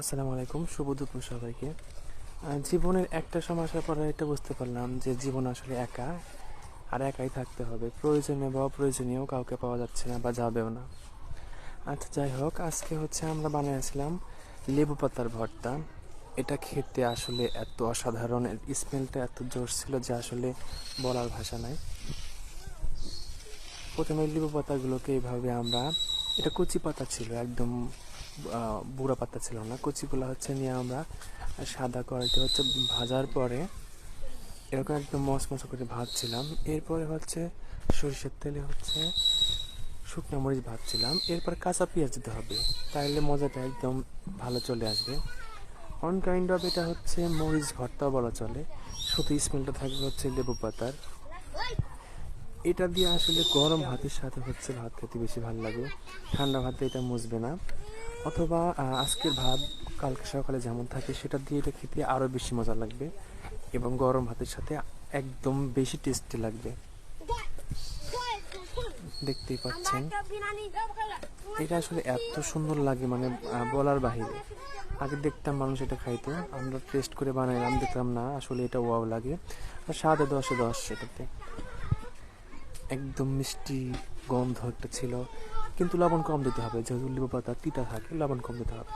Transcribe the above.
আসসালামু আলাইকুম, শুভ দুপুর সবাইকে। জীবনের একটা সময় আসার পরে এটা বুঝতে পারলাম যে জীবন আসলে একা, আর একাই থাকতে হবে। প্রয়োজনীয় বা অপ্রয়োজনীয় কাউকে পাওয়া যাচ্ছে না বা যাবেও না। আচ্ছা, যাই হোক, আজকে আমরা বানিয়েছিলাম লেবু পাতার ভর্তা। এটা খেতে আসলে এত অসাধারণ, স্মেলটা এত জোর ছিল যে আসলে বলার ভাষা নাই। প্রথমে লেবু পাতাগুলোকে এইভাবে এটা কচি পাতা ছিল, একদম বুড়া পাতা ছিল না, কচিগুলো নিয়ে আমরা সাদা কড়াইতে ভাজার পরে এরকম একদম মচমচে করে ভাজছিলাম। এরপরে সরিষার তেলে শুকনো মরিচ ভাজছিলাম। এরপর কাঁচা পেঁয়াজ দিতে হবে, তাহলে মজাটা একদম ভালো চলে আসবে। অন কাইন্ড অফ এটা মরিচ ভর্তাও বলা চলে, শুধু স্মেলটা থাকবে লেবু পাতার। এটা দিয়ে আসলে গরম ভাতের সাথে ভাত খেতে বেশি ভালো লাগে। ঠান্ডা ভাতে এটা মুছবে না, অথবা আজকের ভাত কালকে সকালে যেমন থাকে সেটা দিয়ে এটা খেতে আরও বেশি মজা লাগবে, এবং গরম ভাতের সাথে একদম বেশি টেস্টি লাগবে। দেখতেই পাচ্ছেন এটা আসলে এত সুন্দর লাগে, মানে বলার বাহিরে। আগে দেখতাম মানুষ এটা খাইতো, আমরা টেস্ট করে বানাইলাম, দেখলাম না আসলে এটা ওয়াও লাগে। আর স্বাদে 10-এ 10 এটাতে। একদম মিষ্টি গন্ধ একটা ছিল, কিন্তু লবণ কম দিতে হবে, যেহেতু লেবু পাতা তিতা থাকে, লবণ কম দিতে হবে।